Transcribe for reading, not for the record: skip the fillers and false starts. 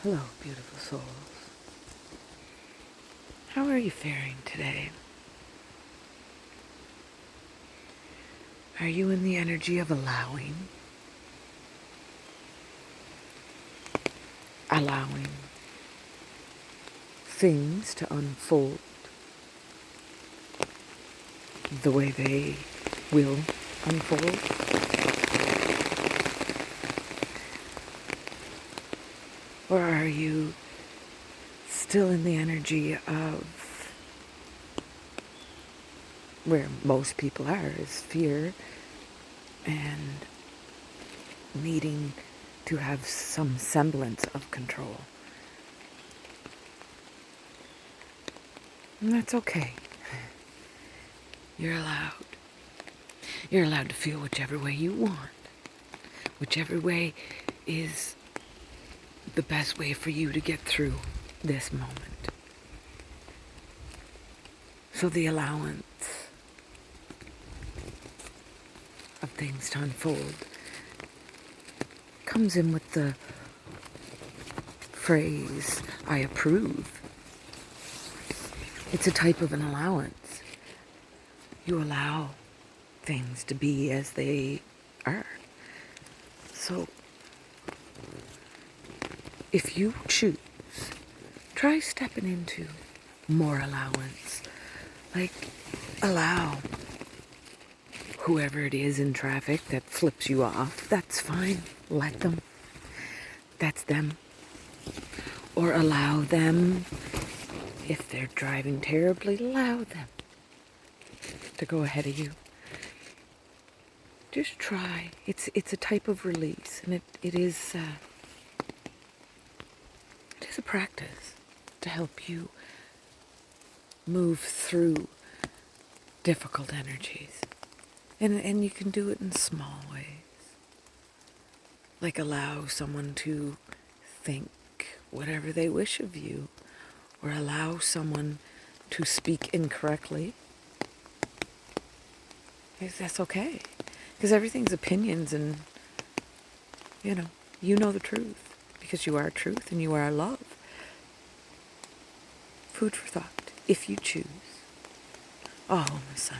Hello, beautiful souls. How are you faring today? Are you in the energy of allowing? Allowing things to unfold the way they will unfold? Or are you still in the energy of where most people are, is fear and needing to have some semblance of control? And that's okay. You're allowed. You're allowed to feel whichever way you want. Whichever way is the best way for you to get through this moment. So the allowance of things to unfold comes in with the phrase, I approve. It's a type of an allowance. You allow things to be as they are. So if you choose, try stepping into more allowance. Like, allow whoever it is in traffic that flips you off. That's fine. Let them. That's them. Or allow them, if they're driving terribly, allow them to go ahead of you. Just try. It's a type of release, and it is a practice to help you move through difficult energies. And you can do it in small ways. Like allow someone to think whatever they wish of you, or allow someone to speak incorrectly. That's okay. Because everything's opinions, and you know the truth. Because you are truth and you are love. Food for thought, if you choose. Oh, my son.